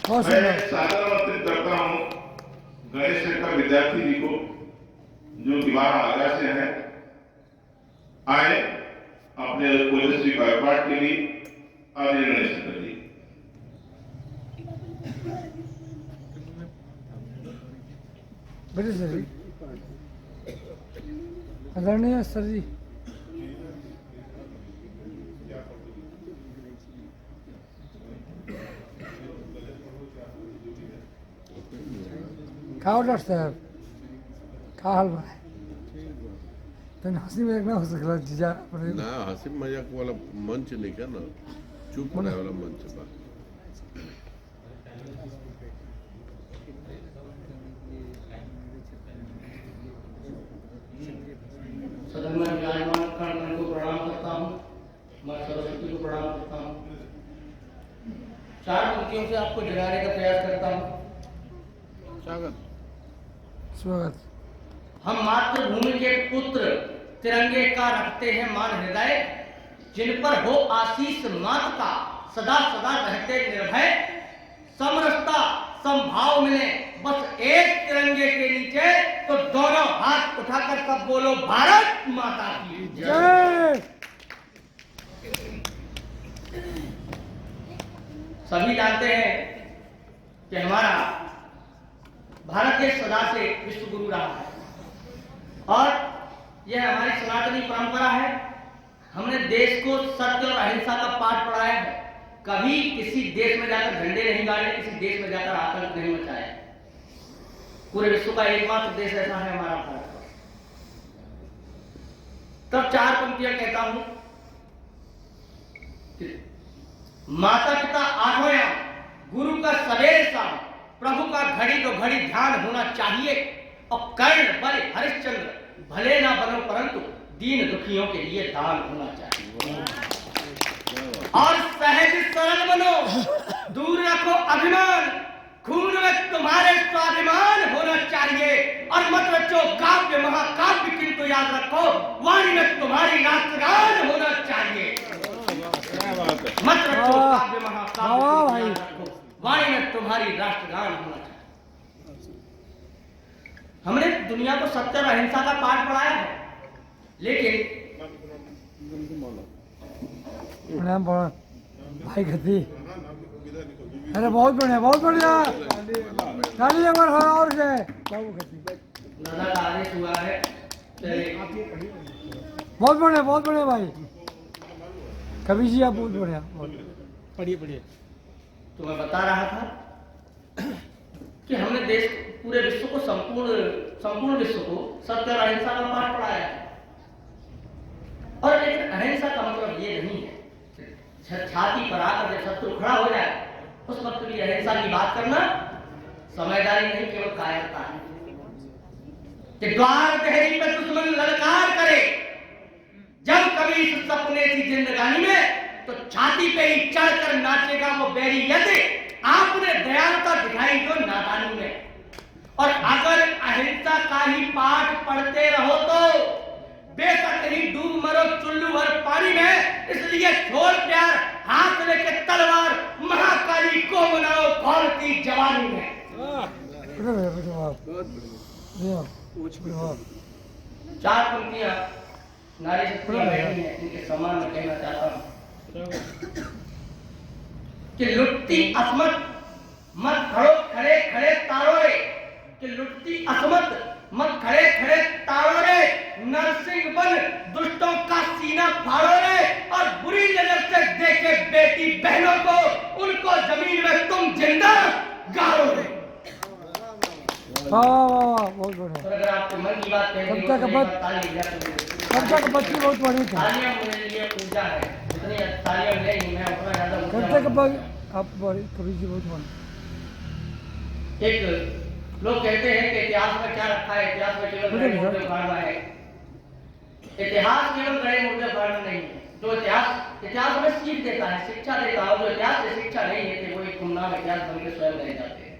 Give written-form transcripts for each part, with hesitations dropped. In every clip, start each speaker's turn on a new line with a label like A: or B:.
A: मैं सादर आमंत्रित करता हूँ गणेश शंकर विद्यार्थी जी को, जो कि बारह आगरा से हैं, आए अपने ओजस्वी कार्यपाठ के लिए। आदरणीय गणेश शंकर जी।
B: बड़े सर जी, आदरणीय सर जी। खाओ डॉक्टर साहब, का हाल बा? तन हंसी मजाक ना हो सकला जीजा अपने
C: ना हंसी मजाक वाला मंच नहीं क्या ना, चुप रहे वाला मंच बा।
D: सदन में विराजमान कर्ण को प्रणाम करता हूँ, माँ सरस्वती को प्रणाम करता हूँ। चार पंक्तियों से आपको जगाने का प्रयास करता हूँ।
B: स्वागत।
D: हम मातृभूमि के पुत्र तिरंगे का रखते हैं मान हृदय, जिन पर हो आशीष मात का सदा सदा रहते निर्भय। समरसता समभाव मिले बस एक तिरंगे के नीचे, तो दोनों हाथ उठाकर सब बोलो भारत माता की जय। सभी जानते हैं कि हमारा भारत देश सदा से विश्व गुरु रहा है और यह हमारी सनातनी परंपरा है। हमने देश को सत्य और अहिंसा का पाठ पढ़ाया है। कभी किसी देश में जाकर झंडे नहीं गाड़े, किसी देश में जाकर आतंक नहीं मचाए। पूरे विश्व का एकमात्र देश ऐसा है हमारा भारत। तब चार पंक्तियां कहता हूं कि माता पिता आठों याम, गुरु का सवेरे शाम, प्रभु का घड़ी तो घड़ी ध्यान होना चाहिए। और कर्ण बल हरिश्चंद्र भले ना बनो, परंतु दीन दुखियों के लिए दान होना चाहिए। और सहज सरल बनो, दूर रखो अभिमान, खून में तुम्हारे स्वाभिमान होना चाहिए। और मत रचो काव्य महाकाव्य, किंतु याद रखो वाणी में तुम्हारी राष्ट्रगान होना चाहिए। मत रचो काव्य महाकाव्य, वाणी में तुम्हारी राष्ट्रगान होना चाहिए। हमने दुनिया को सत्य और अहिंसा का पाठ पढ़ाया है, लेकिन
B: भाई गति, अरे बहुत बढ़िया, बहुत बढ़िया। ताली एक बार और जाए बाबू गति।
D: दादा का आदेश हुआ है,
B: बहुत बढ़िया, बहुत बढ़िया भाई कवि जी, आप बहुत बढ़िया। पढ़िए पढ़िए।
D: तो मैं बता रहा था कि हमने देश पूरे विश्व को संपूर्ण विश्व को सत्य और अहिंसा का पाठ पढ़ाया है। और लेकिन अहिंसा का मतलब ये नहीं है छाती पर आकर जब शत्रु खड़ा हो जाए उस वक्त भी अहिंसा की बात करना समझदारी नहीं, केवल कायरता है। कि द्वार दहरी पर दुश्मन ललकार करे, जब कभी इस सपने की जिंदगानी में, तो छाती पे ही चढ़कर नाचेगा वो बैरी, यदि आपने दयालुता दिखाई जो नादानी में। और अगर अहिंसा का ही पाठ पढ़ते रहो तो बेशक ही डूब मरो चुल्लू भर पानी में। इसलिए छोड़ प्यार, हाथ लेके तलवार, महाकाली को मनाओ खौलती जवानी में। चार पंक्तियां नारी शक्तियां बैठी हैं, इनके सम्मान में कहना चाहता हूं कि लुटती असमत मत खड़ो खड़े खड़े तारो रे, कि लुटती असमत मत खड़े खड़े तारो रे, नरसिंह बन दुष्टों का सीना फाड़ो रे। और बुरी नजर से देखे बेटी बहनों को, उनको जमीन में तुम जिंदा गाड़ो रे।
B: बहुत बढ़िया।
D: अगर आपको मन की बात कहनी हो तो
B: कविता का बच्ची बहुत बढ़िया था।
D: तालियां मेरे लिए पूजा है, इतनी तालियां नहीं, मैं उतना ज्यादा
B: कविता का आप कवि जी बहुत बढ़िया।
D: एक लोग कहते हैं कि इतिहास में क्या रखा है, इतिहास में केवल गड़े मुर्दे फाड़ना है। इतिहास केवल गड़े मुर्दे फाड़ना नहीं है। जो इतिहास हमें सीख देता है, शिक्षा देता है। जो इतिहास से शिक्षा नहीं है वो एक गुमनाम इतिहास बन के स्वयं रह जाते हैं।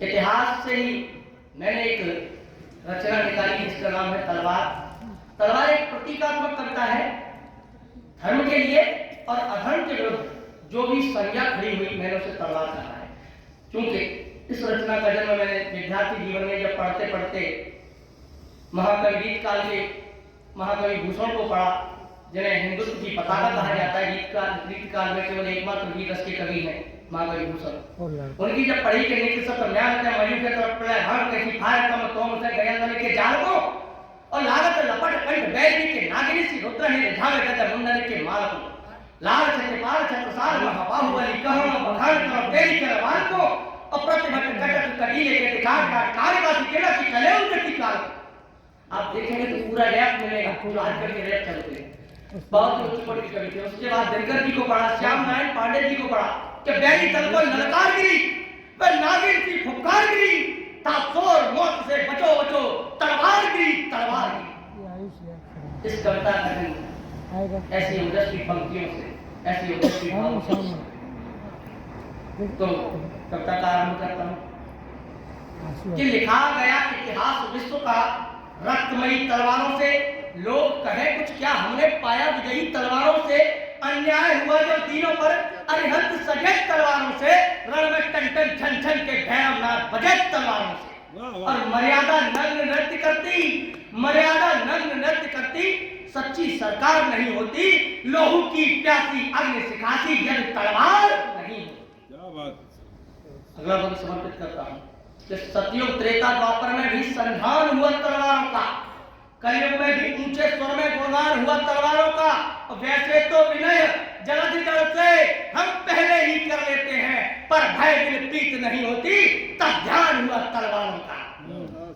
D: इतिहास से ही मैंने एक रचना निकाली जिसका नाम है तलवार। तलवार एक प्रतीकात्मक कविता है, धर्म के लिए और अधर्म के विरुद्ध जो भी संज्ञा खड़ी हुई मैंने उसे तलवार कहा है। क्योंकि इस रचना का जन्म मैंने विद्यार्थी जीवन में जब पढ़ते पढ़ते महाकवि गीत काल के महाकवि भूषण को पढ़ा, जिन्हें हिंदुत्व की पताका कहा जाता है। गीत काल में केवल एकमात्र वीर रस के कवि हैं महाकवि भूषण। उनकी जब पढ़ी के निकट सब म्यान के मयूर के तरफ पड़े हर कैसी फायर कम तोम से गया के जाल को और लागत लपट कंठ बैरी के नागिनी सी रुद्र ने झावे गद मुंडन के माल को लाल छत्रपाल छत्रसाल महाबाहुबली कहो बखान कर तेरी करवान को और प्रतिभट कटक कटीले के दिखार का कार्य का केला की कले उनकी काल। आप देखेंगे तो पूरा रैप मिलेगा, पूरा आजकल के रैप चलते हैं बहुत उच्च कोटि के कवि थे। उसके बाद दिनकर जी को पढ़ा, श्याम नारायण पांडे जी को पढ़ा कि बैरी तल पर ललकार गिरी पर नागिन की फुफकार गिरी तासोर मौत से बचो बचो तलवार गिरी तलवार गिरी। इस कविता का जन्म ऐसी ओजस्वी पंक्तियों से, ऐसी ओजस्वी भावों से। तो कविता का आरंभ करता हूँ कि लिखा गया इतिहास विश्व का रक्तमयी तलवारों से, लोग कहे कुछ क्या हमने पाया विजयी तलवारों से। अन्याय हुआ जो तीनों पर अरिहंत सजे तलवारों से, रण में टन टन छन छन के भैरवनाथ बजे तलवारों से। और मर्यादा नग्न नृत्य करती, मर्यादा नग्न नृत्य करती सच्ची सरकार नहीं होती, लोहू की प्यासी अग्नि सिखाती यदि तलवार नहीं होती। क्या बात। अगला बंद समर्पित करता हूँ कि सतयुग त्रेता द्वापर में भी संधान हुआ तलवारों का, कलयुग में भी ऊंचे स्वर में गुणगान हुआ तलवारों का। वैसे तो विनय जलद जल से हम पहले ही कर लेते हैं, पर भय दिल प्रीत नहीं होती तब ध्यान हुआ तलवारों का।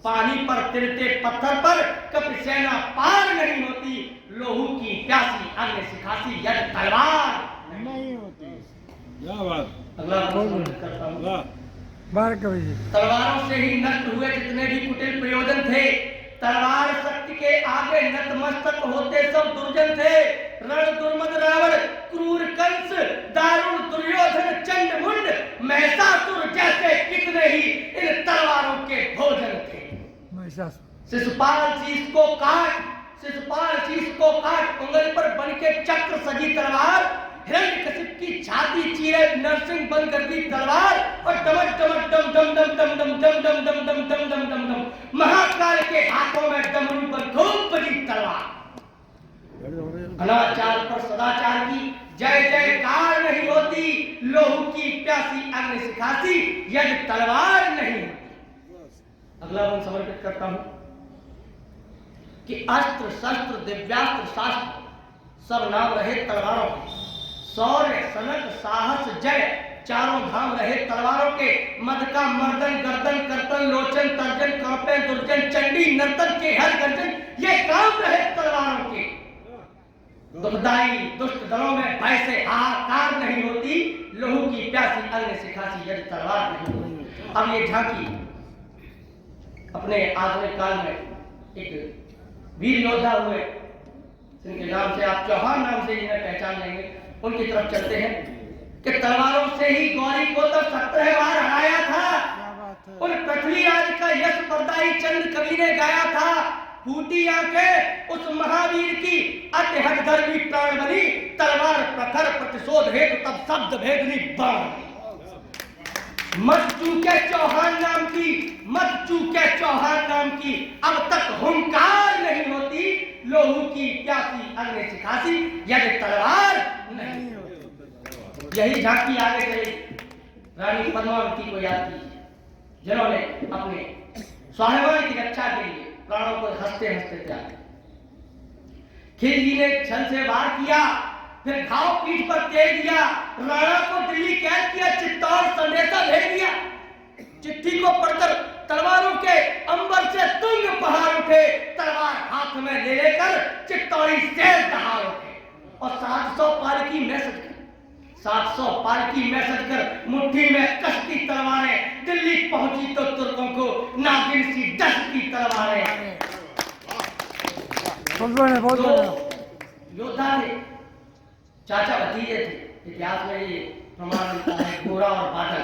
D: पानी पर तिरते पत्थर पर कभी सेना पार नहीं होती, लोहू की प्यासी अग्नि सिखासी यदि तलवार नहीं होती। क्या बात। अगला करता हूँ। तलवारों से ही नष्ट हुए जितने भी कुटिल प्रयोजन थे, तलवार शक्ति के आगे नतमस्तक होते सब दुर्जन थे। रण दुर्मद रावण क्रूर कंस दारुण दुर्योधन चंडमुंड महिषासुर जैसे कितने ही इन तलवारों के भोजन थे। शिशुपाल शीश को काट, शिशुपाल शीश को काट उंगली पर बन के चक्र सजी तलवार, हिरण्यकशिप की छाती चीरे नरसिंह बन कर दी तलवार, और डमक डमक डम डम डम डम डम डम डम डम डम डम डम डम डम महाकाल के हाथों में डमरू पर खूब बजी तलवार। अनाचार पर सदाचार की जय जयकार नहीं होती, लोहू की प्यासी अग्नि सिखाती यदि तलवार नहीं होती। अगला मैं समर्पित करता हूं कि अस्त्र शस्त्र दिव्यास्त्र शास्त्र सब नाम रहे तलवारों के, शौर्य सनक साहस जय चारों धाम रहे तलवारों के। मद का मर्दन गर्दन कर्तन लोचन तर्जन कांपे दुर्जन चंडी नर्तन के हर गर्जन ये काम रहे तलवारों के। दुखदाई दुष्ट दलों में भय से हाहाकार नहीं होती, लोहू की प्यासी अग्नि सिखासी यदि तलवार नहीं होती। अब ये झांकी अपने आधुनिक काल में एक वीर योद्धा हुए जिनके नाम से आप चौहान नाम से इन्हें पहचान लेंगे, उनकी तरफ चलते हैं कि तलवारों से ही गौरी को तो 17 बार हराया था। उन पृथ्वीराज का यश परदाई चंद कवि ने गाया था, फूटी आंखें उस महावीर की अति हठधर्मी प्राण बनी, तलवार प्रखर प्रतिशोध हेतु तब शब्द भेदनी बाण। मत चूके चौहान नाम की, मत चूके चौहान नाम की, अब तक हुंकार नहीं होती, लोहू की प्यासी अग्नि सिखासी यदि तलवार नहीं होती। यही झांकी आगे चली रानी पद्मावती को याद कीजिए, जिन्होंने अपने स्वाभिमान की रक्षा के लिए प्राणों को हंसते हंसते त्याग दिया। खिलजी ने छल से वार किया, फिर घाव पीठ पर तेज दिया, राणा को दिल्ली कैद किया, चित्तौड़ संदेशा भेज दिया। चिट्ठी को पढ़कर तलवारों के अंबर से तुंग पहाड़ उठे, तलवार हाथ में ले लेकर चित्तौड़ी शेर दहाड़ उठे और 700 पालकी में सजकर 700 पालकी में सजकर मुट्ठी में कसती तलवारें दिल्ली पहुंची तो तुर्कों को नागिन सी डसती तलवारें। योद्धा थे, चाचा भतीजे थे। इतिहास में ये प्रमाण मिलता है गोरा और बादल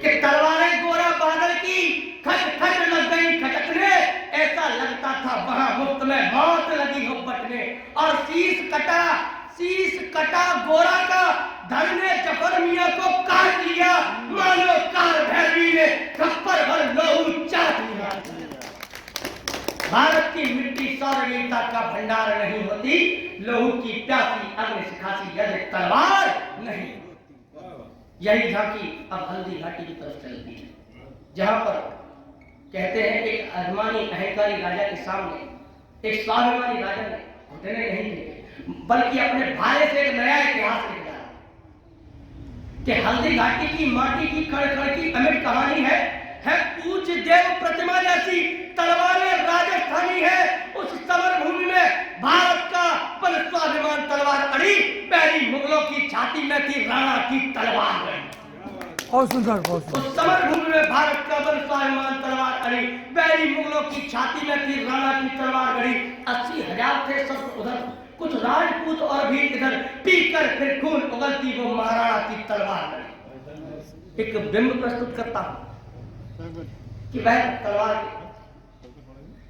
D: कि तलवारें गोरा बादल की खट खट लग गई खटकने, ऐसा लगता था वहां मुफ्त में मौत लगी हो बटने। और शीश कटा गोरा का धन ने जफर मियां को काट लिया, मानो कार भैरवी ने खप्पर भर लोहू चाट लिया। भारत की मिट्टी सौरवीरता का भंडार नहीं होती, लोहू की प्यासी अग्नि सिखासी यदि तलवार नहीं। यही झांकी अब हल्दी घाटी की तरफ चलती है, जहां पर कहते हैं एक अभिमानी अहंकारी राजा के सामने एक स्वाभिमानी राजा ने घुटने नहीं थे, बल्कि अपने भाई से एक नया इतिहास लिख डाला कि हल्दी घाटी की माटी की कड़ की अमिट कहानी है पूज्य देव प्रतिमा जैसी तलवारें राजस्थानी है। उस समर भूमि में भारत का बल स्वाभिमान तलवार अड़ी, पहली मुगलों की छाती में थी राणा की तलवार।
B: बहुत सुंदर, बहुत सुंदर।
D: उस समर भूमि में भारत का बल स्वाभिमान तलवार अड़ी, पहली मुगलों की छाती में थी राणा की तलवार गड़ी। 80,000 थे सब उधर, कुछ राजपूत और भी इधर, पीकर फिर खून उगलती वो महाराणा की तलवार गड़ी। एक बिंब प्रस्तुत करता हूं कि वह तलवार के,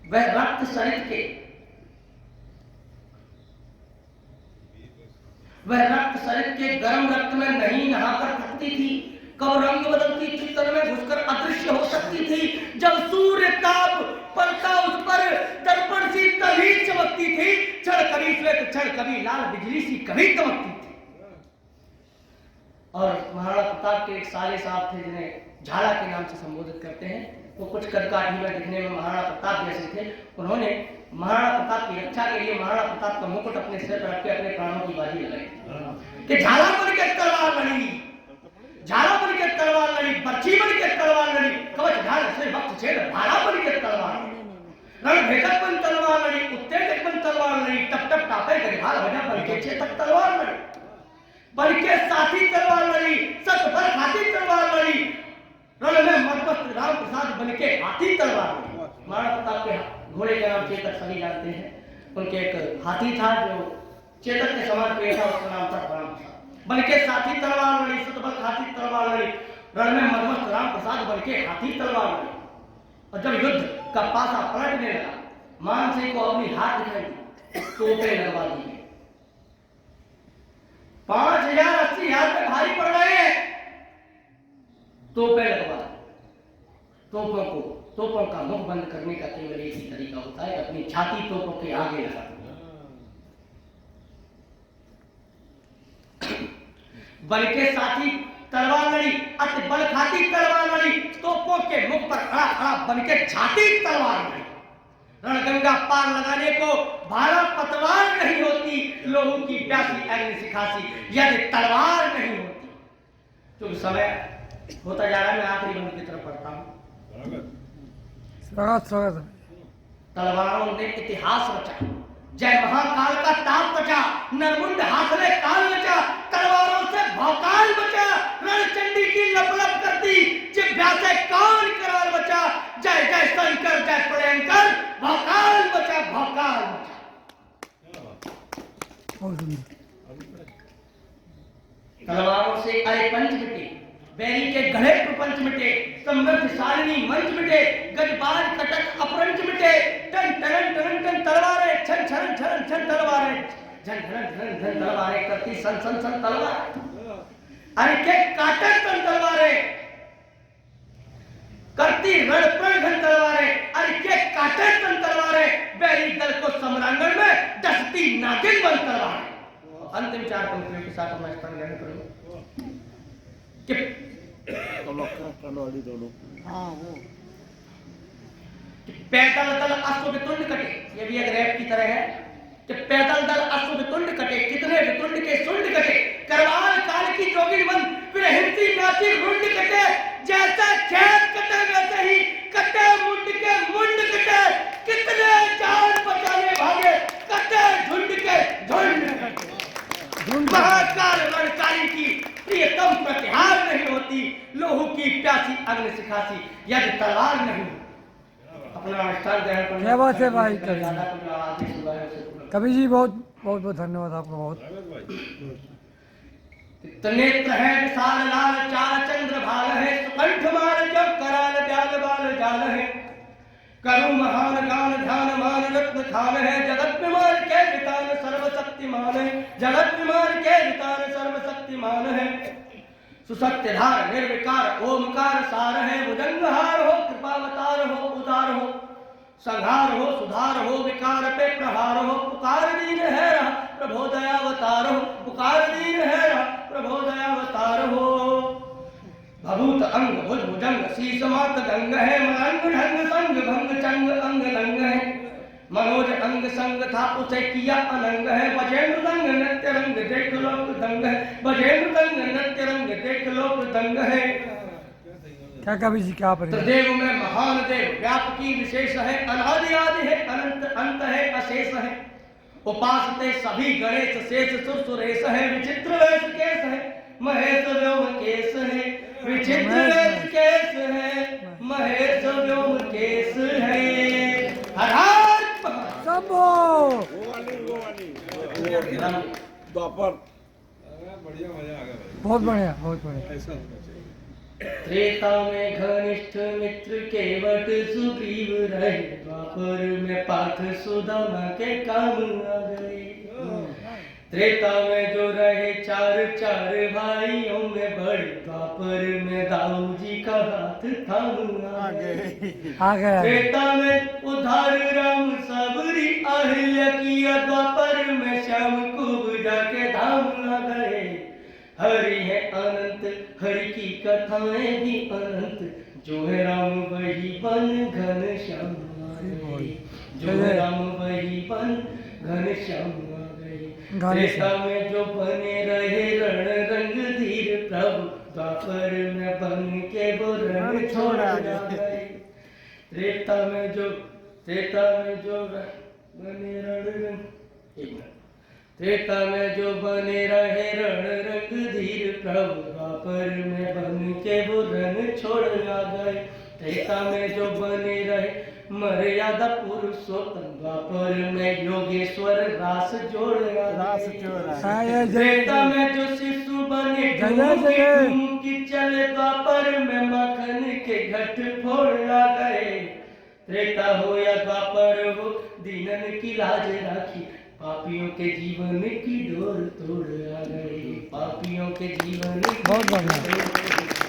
D: वह रक्त शरीर के, वह रक्त शरीर के गर्म रक्त में नहीं नहाकर थकती थी, कब रंग बदलती थी, तन में घुसकर अदृश्य हो सकती थी। जब सूर्य ताप पड़ता उस पर दर्पण सी तभी चमकती थी, क्षण कभी श्वेत क्षण कभी लाल बिजली सी कभी दमकती थी। और महाराणा प्रताप के एक साले साहब थे जिन्हें झाला के नाम से संबोधित करते हैं, वो कुछ कदकाठी में दिखने में महाराणा प्रताप जैसे थे। उन्होंने महाराणा प्रताप की रक्षा के लिए महाराणा प्रताप का मुकुट अपने सिर पर रख के अपने प्राणों की बाजी लगाई कि झाला बन के तलवार लड़ी, झाला बन के तलवार लड़ी, बर्छी बन के तलवार लड़ी, कवच ढाल से वक्त छेद भाला बन के तलवार रण भेदक बन तलवार लड़ी, उत्तेजक बन तलवार लड़ी, टप टप टापे गढ़ाल बजा बन के चेतक तलवार लड़ी, बन के साथी तलवार लड़ी, सत भर खाती तलवार लड़ी, रण में मदमस्त राम प्रसाद बन के हाथी तलवार लड़ी। महाराणा प्रताप के घोड़े का नाम चेतक सभी जानते हैं। उनके एक हाथी था जो चेतक के समान पेड़ था, उसका नाम था राम प्रसाद। बन के साथी तलवार लड़ी, सत भर खाती तलवार लड़ी, रण में मदमस्त राम प्रसाद बन के हाथी तलवार लड़ी। और जब युद्ध का पासा पलटने लगा, मान सिंह को अपनी हाथ दिखाई दी, तोपें लगवा दी। 5,000 80,000 पे भारी पड़ रहे हैं, तोपें लगवा। तोपों का मुख बंद करने का केवल एक ही तरीका होता है, अपनी छाती तोपों के आगे लगा। बल के साथी तलवार लड़ी, अति बल खाती तलवार लड़ी, तोपों के मुख पर खड़ा खड़ा बन के छाती तलवार लड़ी। रणगंगा पार लगाने को भाला पतवार नहीं होती, लोहू की प्यासी अग्नि सिखासी यदि तलवार नहीं होती। क्योंकि समय होता जा रहा है, मैं आखिरी बंद की तरफ पढ़ता हूं।
B: स्वागत स्वागत।
D: तलवारों ने इतिहास रचा, जय महाकाल का ताप बचा, नरमुंड हाथले काल बचा, तलवारों से भौकाल बचा, रणचंडी की लपलप करती जिभ्या से कान करार बचा, जय जय शंकर जय प्रणयंकर, भौकाल बचा भौकाल बचा। तलवारों से अरे पंच मिटे, बैरी के गढ़े प्रपंच मिटे, समृद्ध शालिनी मंच मिटे, गजबाज कटक अपरंच मिटे, टन टन टन टन तलवारें, छन छन छन छन तलवारें, झन झन झन झन तलवारें करती सन सन सन तलवार। अरे के काटक तन तलवारें करती रणप्रण घन तलवारें, अरे के काटक तन तलवारें, बैरी दल को सम्रांगण में डसती नागिन बन तलवारें। अंतिम 4 पंक्तियों के साथ मैं स्थान ग्रहण करूंगा कि पैदल दल अश्ववितुंड कटे, ये भी एक रैप की तरह है कि पैदल दल अश्ववितुंड कटे, कितने वितुंड के सुंड कटे, करवाल काल की जोगिन बन फिर हिंसी नाची रुंड कटे, जैसे खेत कटे वैसे ही कटे मुंड के मुंड कटे, कितने जान बचाने भागे कटे झुंड के झुंड कटे। महाकाल रणकाली की प्रियतम प्रतिहार नहीं होती, लोहू की प्यासी अग्नि सिखासी यदि तलवार नहीं। अपना स्थान ग्रहण करने
B: क्या बात है भाई कवि जी, बहुत बहुत बहुत धन्यवाद आपका। बहुत
D: नेत्र है विशाल लाल, चार चंद्र भाल है, सुकंठ माल जब कराल ब्याल बाल जाल है, करु महान गान ध्यान मान रत्न खान है, जगत विमान के वितान सर्वशक्तिमान है, जगत विमान के वितान सर्वशक्तिमान है। सुसत्यधार निर्विकार ओमकार सार है, भुजंगहार हो कृपावतार हो उदार हो, संहार हो सुधार हो विकार पे प्रहार हो, पुकार दीन है रहा प्रभो दयावतार हो, पुकार दीन है रहा प्रभो दयावतार हो। भभूत अंग भुज भुजंग शीश मात गंग है, मलंग ढंग संग भंग चंग अंग लंग है, मनोज अंग संग था उसे किया अनंग है, बजेंद्र दंग नृत्य रंग देख लोक दंग है, बजेंद्र दंग नृत्य रंग देख लोक दंग है।
B: क्या कवि जी क्या पर
D: त्रिदेव में महान देव व्यापकी विशेष है, अनादि आदि है अनंत अंत है अशेष है, उपासते सभी गणेश शेष सुर सुरेश है, विचित्र वेश केश है महेश व्योम केश है, विचित्र वेश केश है महेश व्योम केश है। हर हर
B: शंभो। बहुत बढ़िया बहुत बढ़िया।
D: त्रेता में घनिष्ठ मित्र केवट सुग्रीव रहे, द्वापर में पार्थ सुदामा के काम आ गए। त्रेता में जो रहे चार चार भाइयों में बड़े, द्वापर में दाऊ जी का हाथ थाम आ गए। त्रेता में उधार राम सबरी अहिल्या किया, द्वापर में श्याम खूब जाके धाम आ गए। हरि है अनंत हरि की कथाएं भी अनंत, जो है राम वही बन घन श्याम आ गए, जो है राम वही बन घन श्याम आ गए। त्रेता में जो बने रहे रण रंग धीर प्रभु, द्वापर में बन के वो रण छोड़ गए। त्रेता में जो बने रण रंग त्रेता में जो बने रहे रण रंग धीर प्रभु, द्वापर में बन के वो रण छोड़ आ गए। त्रेता में जो बने रहे मर्यादा पुरुषोत्तम, द्वापर में योगेश्वर रास जोड़ आ गए। त्रेता में जो शिशु बने की चले, द्वापर में माखन के घट फोड़ आ गए। त्रेता हो या द्वापर हो दीनन की लाज राखी, पापियों के जीवन की डोर तोड़ आ गई, पापियों के जीवन की
B: बहुत बढ़िया।